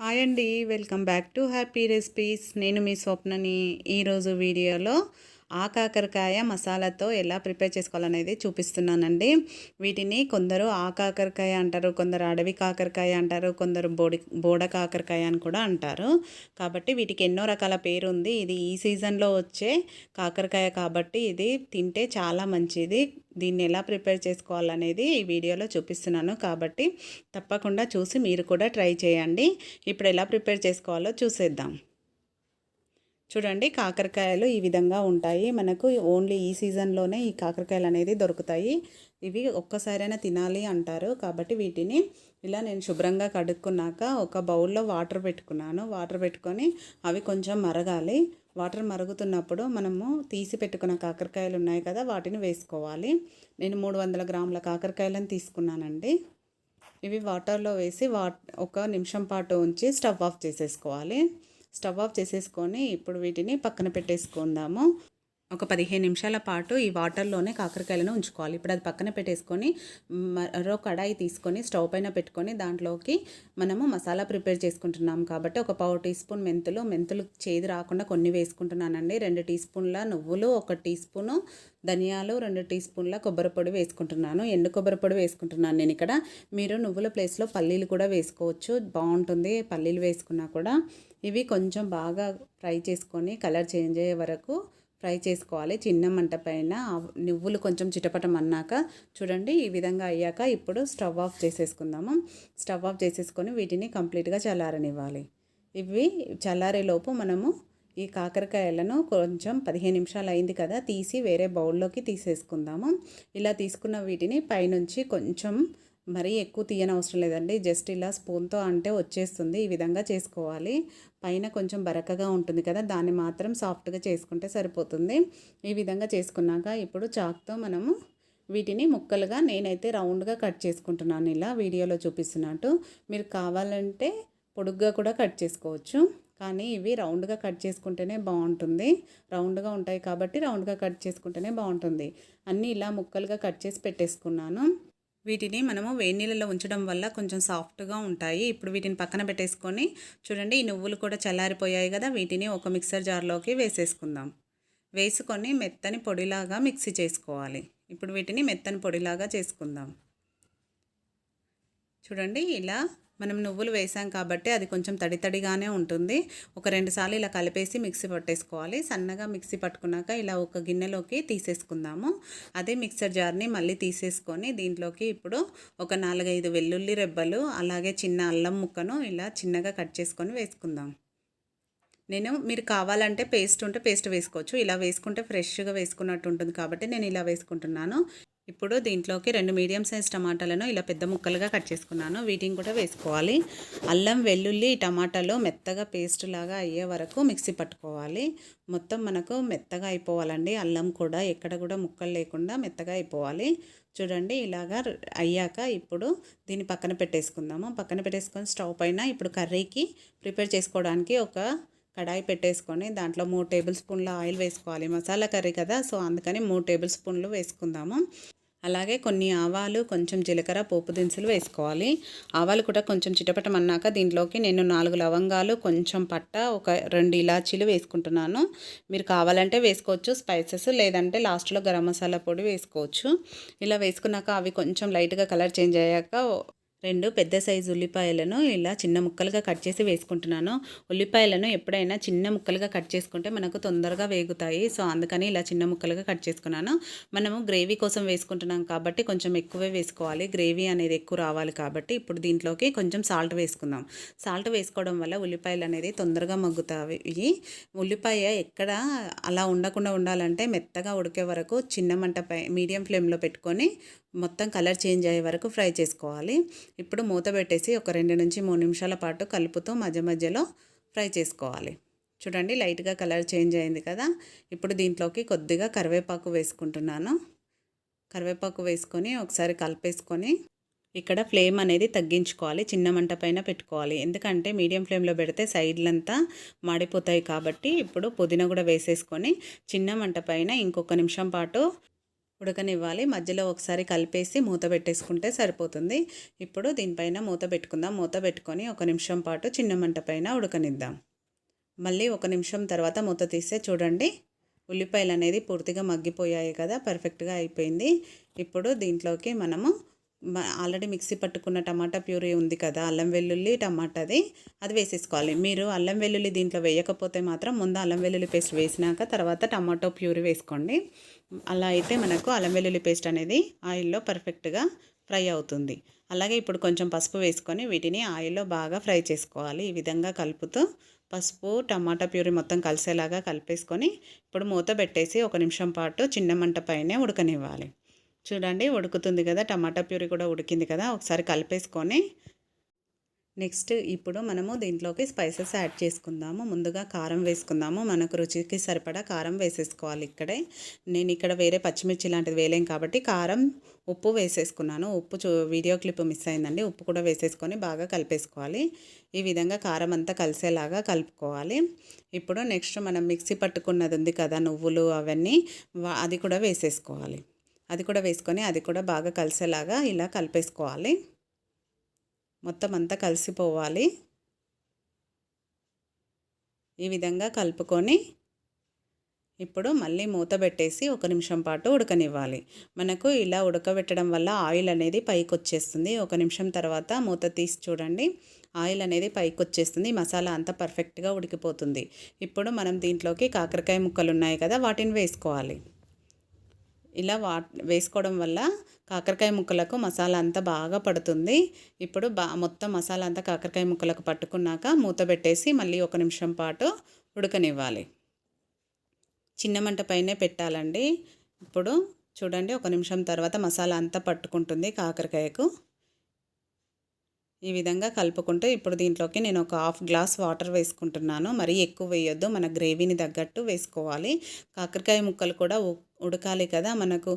Hi అండి, welcome back to happy recipes. నేను మీ స్వప్నని. ఈరోజు వీడియోలో ఆకాకరకాయ మసాలాతో ఎలా ప్రిపేర్ చేసుకోవాలనేది చూపిస్తున్నానండి. వీటిని కొందరు ఆకాకరకాయ అంటారు, కొందరు అడవి కాకరకాయ అంటారు, కొందరు బోడ కాకరకాయ అని కూడా అంటారు. కాబట్టి వీటికి ఎన్నో రకాల పేరు ఉంది. ఇది ఈ సీజన్లో వచ్చే కాకరకాయ కాబట్టి ఇది తింటే చాలా మంచిది. దీన్ని ఎలా ప్రిపేర్ చేసుకోవాలనేది ఈ వీడియోలో చూపిస్తున్నాను కాబట్టి తప్పకుండా చూసి మీరు కూడా ట్రై చేయండి. ఇప్పుడు ఎలా ప్రిపేర్ చేసుకోవాలో చూసేద్దాం. చూడండి, కాకరకాయలు ఈ విధంగా ఉంటాయి. మనకు ఓన్లీ ఈ సీజన్లోనే ఈ కాకరకాయలు అనేది దొరుకుతాయి. ఇవి ఒక్కసారైనా తినాలి అంటారు కాబట్టి వీటిని ఇలా నేను శుభ్రంగా కడుక్కున్నాక ఒక బౌల్లో వాటర్ పెట్టుకున్నాను. వాటర్ పెట్టుకొని అవి కొంచెం మరగాలి. వాటర్ మరుగుతున్నప్పుడు మనము తీసి పెట్టుకున్న కాకరకాయలు ఉన్నాయి కదా, వాటిని వేసుకోవాలి. నేను 300 గ్రాముల కాకరకాయలను తీసుకున్నానండి. ఇవి వాటర్లో వేసి ఒక నిమిషం పాటు ఉంచి స్టవ్ ఆఫ్ చేసేసుకోవాలి. స్టవ్ ఆఫ్ చేసేసుకొని ఇప్పుడు వీటిని పక్కన పెట్టేసుకుందాము. ఒక 15 నిమిషాల పాటు ఈ వాటర్లోనే కాకరకాయలను ఉంచుకోవాలి. ఇప్పుడు అది పక్కన పెట్టేసుకొని మరో కడాయి తీసుకొని స్టవ్ పైన పెట్టుకొని దాంట్లోకి మనము మసాలా ప్రిపేర్ చేసుకుంటున్నాం కాబట్టి ఒక 1/4 టీ స్పూన్ మెంతులు చేదు రాకుండా కొన్ని వేసుకుంటున్నానండి. 2 టీ స్పూన్ల నువ్వులు, 1 టీ స్పూను ధనియాలు, 2 టీ స్పూన్ల కొబ్బరి పొడి వేసుకుంటున్నాను. ఎండు కొబ్బరి పొడి వేసుకుంటున్నాను నేను ఇక్కడ. మీరు నువ్వుల ప్లేస్లో పల్లీలు కూడా వేసుకోవచ్చు, బాగుంటుంది పల్లీలు వేసుకున్నా కూడా. ఇవి కొంచెం బాగా ఫ్రై చేసుకొని కలర్ చేంజ్ అయ్యే వరకు ఫ్రై చేసుకోవాలి చిన్న మంట పైన. నువ్వులు కొంచెం చిటపటమన్నాక చూడండి ఈ విధంగా అయ్యాక ఇప్పుడు స్టవ్ ఆఫ్ చేసేసుకుందాము. స్టవ్ ఆఫ్ చేసేసుకొని వీటిని కంప్లీట్గా చల్లారనివ్వాలి. ఇవి చల్లారేలోపు మనము ఈ కాకరకాయలను కొంచెం 15 నిమిషాలు అయింది కదా, తీసి వేరే బౌల్లోకి తీసేసుకుందాము. ఇలా తీసుకున్న వీటిని పైనుంచి కొంచెం మరీ ఎక్కువ తీయనవసరం లేదండి, జస్ట్ ఇలా స్పూన్తో అంటే వచ్చేస్తుంది. ఈ విధంగా చేసుకోవాలి. పైన కొంచెం బరకగా ఉంటుంది కదా, దాన్ని మాత్రం సాఫ్ట్గా చేసుకుంటే సరిపోతుంది. ఈ విధంగా చేసుకున్నాక ఇప్పుడు చాక్తో మనము వీటిని ముక్కలుగా నేనైతే రౌండ్గా కట్ చేసుకుంటున్నాను, ఇలా వీడియోలో చూపిస్తున్నట్టు. మీరు కావాలంటే పొడుగ్గా కూడా కట్ చేసుకోవచ్చు, కానీ ఇవి రౌండ్గా కట్ చేసుకుంటేనే బాగుంటుంది. రౌండ్గా ఉంటాయి కాబట్టి రౌండ్గా కట్ చేసుకుంటేనే బాగుంటుంది. అన్నీ ఇలా ముక్కలుగా కట్ చేసి పెట్టేసుకున్నాను. వీటిని మనము వేడి నీళ్ళలో ఉంచడం వల్ల కొంచెం సాఫ్ట్గా ఉంటాయి. ఇప్పుడు వీటిని పక్కన పెట్టేసుకొని చూడండి, ఈ నువ్వులు కూడా చల్లారిపోయాయి కదా, వీటిని ఒక మిక్సర్ జార్లోకి వేసేసుకుందాం. వేసుకొని మెత్తని పొడిలాగా మిక్సీ చేసుకోవాలి. ఇప్పుడు వీటిని మెత్తని పొడిలాగా చేసుకుందాం. చూడండి, ఇలా మనం నువ్వులు వేసాం కాబట్టి అది కొంచెం తడిగానే ఉంటుంది. ఒక 2 సార్లు ఇలా కలిపేసి మిక్సీ పట్టేసుకోవాలి. సన్నగా మిక్సీ పట్టుకున్నాక ఇలా ఒక గిన్నెలోకి తీసేసుకుందాము. అదే మిక్సర్ జార్ని మళ్ళీ తీసేసుకొని దీంట్లోకి ఇప్పుడు ఒక 4-5 వెల్లుల్లి రెబ్బలు, అలాగే చిన్న అల్లం ముక్కను ఇలా చిన్నగా కట్ చేసుకొని వేసుకుందాం. మీరు కావాలంటే పేస్ట్ ఉంటే పేస్ట్ వేసుకోవచ్చు. ఇలా వేసుకుంటే ఫ్రెష్గా వేసుకున్నట్టు ఉంటుంది కాబట్టి నేను ఇలా వేసుకుంటున్నాను. ఇప్పుడు దీంట్లోకి 2 మీడియం సైజ్ టమాటాలను ఇలా పెద్ద ముక్కలుగా కట్ చేసుకున్నాను. వీటిని కూడా వేసుకోవాలి. అల్లం, వెల్లుల్లి, టమాటాలు మెత్తగా పేస్ట్ లాగా అయ్యే వరకు మిక్సీ పట్టుకోవాలి. మొత్తం మనకు మెత్తగా అయిపోవాలండి. అల్లం కూడా ఎక్కడ కూడా ముక్కలు లేకుండా మెత్తగా అయిపోవాలి. చూడండి, ఇలాగా అయ్యాక ఇప్పుడు దీన్ని పక్కన పెట్టేసుకుందాము. పక్కన పెట్టేసుకొని స్టవ్ పైన ఇప్పుడు కర్రీకి ప్రిపేర్ చేసుకోవడానికి ఒక కడాయి పెట్టేసుకొని దాంట్లో 3 టేబుల్ స్పూన్ల ఆయిల్ వేసుకోవాలి. మసాలా కర్రీ కదా, సో అందుకని 3 టేబుల్ స్పూన్లు వేసుకుందాము. అలాగే కొన్ని ఆవాలు, కొంచెం జీలకర్ర, పోపు దినుసులు వేసుకోవాలి. ఆవాలు కూడా కొంచెం చిటపటమన్నాక దీంట్లోకి నేను 4 లవంగాలు, కొంచెం పట్ట, ఒక 2 ఇలాచీలు వేసుకుంటున్నాను. మీరు కావాలంటే వేసుకోవచ్చు స్పైసెస్, లేదంటే లాస్ట్లో గరం మసాలా పొడి వేసుకోవచ్చు. ఇలా వేసుకున్నాక అవి కొంచెం లైట్గా కలర్ చేంజ్ అయ్యాక 2 పెద్ద సైజు ఉల్లిపాయలను ఇలా చిన్న ముక్కలుగా కట్ చేసి వేసుకుంటున్నాను. ఉల్లిపాయలను ఎప్పుడైనా చిన్న ముక్కలుగా కట్ చేసుకుంటే మనకు తొందరగా వేగుతాయి, సో అందుకని ఇలా చిన్న ముక్కలుగా కట్ చేసుకున్నాను. మనము గ్రేవీ కోసం వేసుకుంటున్నాం కాబట్టి కొంచెం ఎక్కువే వేసుకోవాలి, గ్రేవీ అనేది ఎక్కువ రావాలి కాబట్టి. ఇప్పుడు దీంట్లోకి కొంచెం సాల్ట్ వేసుకుందాం. సాల్ట్ వేసుకోవడం వల్ల ఉల్లిపాయలు అనేది తొందరగా మగ్గుతాయి. ఉల్లిపాయ ఎక్కడ అలా ఉండకుండా ఉండాలంటే మెత్తగా ఉడికే వరకు చిన్న మంటపై మీడియం ఫ్లేమ్లో పెట్టుకొని మొత్తం కలర్ చేంజ్ అయ్యే వరకు ఫ్రై చేసుకోవాలి. ఇప్పుడు మూత పెట్టేసి ఒక 2 నుంచి 3 నిమిషాల పాటు కలుపుతూ మధ్య మధ్యలో ఫ్రై చేసుకోవాలి. చూడండి, లైట్గా కలర్ చేంజ్ అయింది కదా. ఇప్పుడు దీంట్లోకి కొద్దిగా కరివేపాకు వేసుకుంటున్నాను. కరివేపాకు వేసుకొని ఒకసారి కలిపేసుకొని ఇక్కడ ఫ్లేమ్ అనేది తగ్గించుకోవాలి, చిన్న మంట పైన పెట్టుకోవాలి. ఎందుకంటే మీడియం ఫ్లేమ్లో పెడితే సైడ్లంతా మాడిపోతాయి కాబట్టి. ఇప్పుడు పుదీనా కూడా వేసేసుకొని చిన్న మంట పైన ఇంకొక నిమిషం పాటు ఉడకనివ్వాలి. మధ్యలో ఒకసారి కలిపేసి మూత పెట్టేసుకుంటే సరిపోతుంది. ఇప్పుడు దీనిపైన మూత పెట్టుకుందాం. మూత పెట్టుకొని 1 నిమిషం పాటు చిన్న మంట పైన ఉడకనిద్దాం. మళ్ళీ 1 నిమిషం తర్వాత మూత తీస్తే చూడండి, ఉల్లిపాయలు అనేది పూర్తిగా మగ్గిపోయాయి కదా, పర్ఫెక్ట్గా అయిపోయింది. ఇప్పుడు దీంట్లోకి మనము ఆల్రెడీ మిక్సీ పట్టుకున్న టమాటా ప్యూరీ ఉంది కదా, అల్లం వెల్లుల్లి టమాటాది, అది వేసేసుకోవాలి. మీరు అల్లం వెల్లుల్లి దీంట్లో వేయకపోతే మాత్రం ముందు అల్లం వెల్లుల్లి పేస్ట్ వేసినాక తర్వాత టమాటో ప్యూరీ వేసుకోండి. అలా అయితే మనకు అల్లం వెల్లుల్లి పేస్ట్ అనేది ఆయిల్లో పర్ఫెక్ట్గా ఫ్రై అవుతుంది. అలాగే ఇప్పుడు కొంచెం పసుపు వేసుకొని వీటిని ఆయిల్లో బాగా ఫ్రై చేసుకోవాలి. ఈ విధంగా కలుపుతూ పసుపు టమాటా ప్యూరీ మొత్తం కలిసేలాగా కలిపేసుకొని ఇప్పుడు మూత పెట్టేసి 1 నిమిషం పాటు చిన్న మంట పైనే ఉడకనివ్వాలి. చూడండి, ఉడుకుతుంది కదా, టమాటా ప్యూరీ కూడా ఉడికింది కదా, ఒకసారి కలిపేసుకొని నెక్స్ట్ ఇప్పుడు మనము దీంట్లోకి స్పైసెస్ యాడ్ చేసుకుందాము. ముందుగా కారం వేసుకుందాము. మనకు రుచికి సరిపడా కారం వేసేసుకోవాలి. నేను ఇక్కడ వేరే పచ్చిమిర్చి లాంటిది వేయలేం కాబట్టి కారం, ఉప్పు వేసేసుకున్నాను. ఉప్పు వీడియో క్లిప్ మిస్ అయిందండి. ఉప్పు కూడా వేసేసుకొని బాగా కలిపేసుకోవాలి. ఈ విధంగా కారం అంతా కలిసేలాగా కలుపుకోవాలి. ఇప్పుడు నెక్స్ట్ మనం మిక్సీ పట్టుకున్నది ఉంది కదా, నువ్వులు అవన్నీ, అది కూడా వేసేసుకోవాలి. అది కూడా వేసుకొని అది కూడా బాగా కలిసేలాగా ఇలా కలిపేసుకోవాలి. మొత్తం అంతా కలిసిపోవాలి. ఈ విధంగా కలుపుకొని ఇప్పుడు మళ్ళీ మూత పెట్టేసి 1 నిమిషం పాటు ఉడకనివ్వాలి. మనకు ఇలా ఉడకబెట్టడం వల్ల ఆయిల్ అనేది పైకి వచ్చేస్తుంది. 1 నిమిషం తర్వాత మూత తీసి చూడండి, ఆయిల్ అనేది పైకి వచ్చేస్తుంది. మసాలా అంతా పర్ఫెక్ట్గా ఉడికిపోతుంది. ఇప్పుడు మనం దీంట్లోకి కాకరకాయ ముక్కలు ఉన్నాయి కదా, వాటిని వేసుకోవాలి. ఇలా వేసుకోవడం వల్ల కాకరకాయ ముక్కలకు మసాలా అంతా బాగా పడుతుంది. ఇప్పుడు మొత్తం మసాలా అంతా కాకరకాయ ముక్కలకు పట్టుకున్నాక మూత పెట్టేసి మళ్ళీ 1 నిమిషం పాటు ఉడకనివ్వాలి. చిన్న మంట పైనే పెట్టాలండి. ఇప్పుడు చూడండి, 1 నిమిషం తర్వాత మసాలా అంతా పట్టుకుంటుంది కాకరకాయకు. ఈ విధంగా కలుపుకుంటూ ఇప్పుడు దీంట్లోకి నేను ఒక 1/2 గ్లాస్ వాటర్ వేసుకుంటున్నాను. మరీ ఎక్కువ వేయొద్దు, మన గ్రేవీని తగ్గట్టు వేసుకోవాలి. కాకరకాయ ముక్కలు కూడా ఉడకాలి కదా, మనకు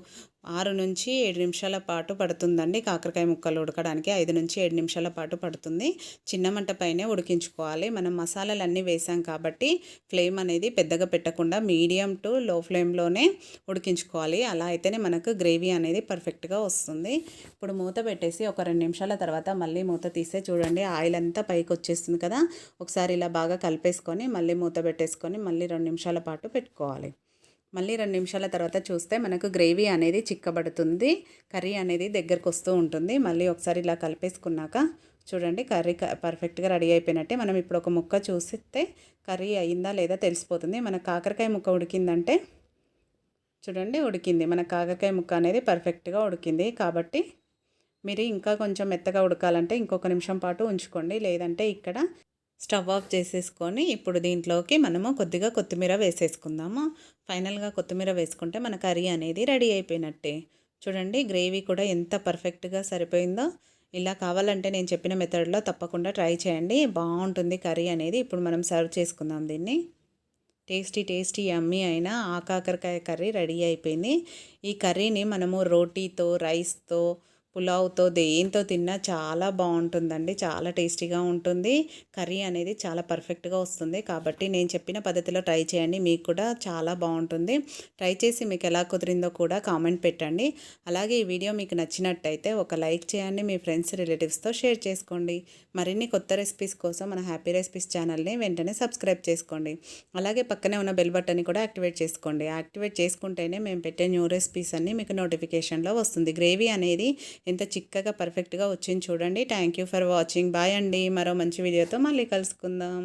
6 నుంచి 7 నిమిషాల పాటు పడుతుందండి. కాకరకాయ ముక్కలు ఉడకడానికి 5 నుంచి 7 నిమిషాల పాటు పడుతుంది. చిన్న మంట పైనే ఉడికించుకోవాలి. మనం మసాలాలు అన్నీ వేసాం కాబట్టి ఫ్లేమ్ అనేది పెద్దగా పెట్టకుండా మీడియం టు లో ఫ్లేమ్లోనే ఉడికించుకోవాలి. అలా అయితేనే మనకు గ్రేవీ అనేది పర్ఫెక్ట్గా వస్తుంది. ఇప్పుడు మూత పెట్టేసి ఒక 2 నిమిషాల తర్వాత మళ్ళీ మూత తీస్తే చూడండి, ఆయిల్ అంతా పైకి వచ్చేస్తుంది కదా, ఒకసారి ఇలా బాగా కలిపేసుకొని మళ్ళీ మూత పెట్టేసుకొని మళ్ళీ 2 నిమిషాల పాటు పెట్టుకోవాలి. మళ్ళీ 2 నిమిషాల తర్వాత చూస్తే మనకు గ్రేవీ అనేది చిక్కబడుతుంది. కర్రీ అనేది దగ్గరకు వస్తూ ఉంటుంది. మళ్ళీ ఒకసారి ఇలా కలిపేసుకున్నాక చూడండి, కర్రీ పర్ఫెక్ట్గా రెడీ అయిపోయినట్టే. మనం ఇప్పుడు ఒక ముక్క చూస్తే కర్రీ అయిందా లేదా తెలిసిపోతుంది. మన కాకరకాయ ముక్క ఉడికిందంటే చూడండి, ఉడికింది. మన కాకరకాయ ముక్క అనేది పర్ఫెక్ట్గా ఉడికింది. కాబట్టి మీరు ఇంకా కొంచెం మెత్తగా ఉడకాలంటే ఇంకొక నిమిషం పాటు ఉంచుకోండి. లేదంటే ఇక్కడ స్టవ్ ఆఫ్ చేసేసుకొని ఇప్పుడు దీంట్లోకి మనము కొద్దిగా కొత్తిమీర వేసేసుకుందాము. ఫైనల్గా కొత్తిమీర వేసుకుంటే మన కర్రీ అనేది రెడీ అయిపోయినట్టే. చూడండి, గ్రేవీ కూడా ఎంత పర్ఫెక్ట్గా సరిపోయిందో. ఇలా కావాలంటే నేను చెప్పిన మెథడ్లో తప్పకుండా ట్రై చేయండి, బాగుంటుంది కర్రీ అనేది. ఇప్పుడు మనం సర్వ్ చేసుకుందాం దీన్ని. టేస్టీ యమ్మీ అయిన ఆకాకరకాయ కర్రీ రెడీ అయిపోయింది. ఈ కర్రీని మనము రోటీతో, రైస్తో, పులావ్తో, దేంతో తిన్నా చాలా బాగుంటుందండి. చాలా టేస్టీగా ఉంటుంది. కర్రీ అనేది చాలా పర్ఫెక్ట్గా వస్తుంది. కాబట్టి నేను చెప్పిన పద్ధతిలో ట్రై చేయండి, మీకు కూడా చాలా బాగుంటుంది. ట్రై చేసి మీకు ఎలా కుదిరిందో కూడా కామెంట్ పెట్టండి. అలాగే ఈ వీడియో మీకు నచ్చినట్టయితే ఒక లైక్ చేయండి, మీ ఫ్రెండ్స్ రిలేటివ్స్తో షేర్ చేసుకోండి. మరిన్ని కొత్త రెసిపీస్ కోసం మన హ్యాపీ రెసిపీస్ ఛానల్ని వెంటనే సబ్స్క్రైబ్ చేసుకోండి. అలాగే పక్కనే ఉన్న బెల్ బటన్ని కూడా యాక్టివేట్ చేసుకోండి. యాక్టివేట్ చేసుకుంటేనే మేము పెట్టే న్యూ రెసిపీస్ అన్నీ మీకు నోటిఫికేషన్లో వస్తుంది. గ్రేవీ అనేది ఎంత చిక్కగా పర్ఫెక్ట్గా వచ్చింది చూడండి. Thank you for watching. Bye అండి. మరో మంచి వీడియోతో మళ్ళీ కలుసుకుందాం.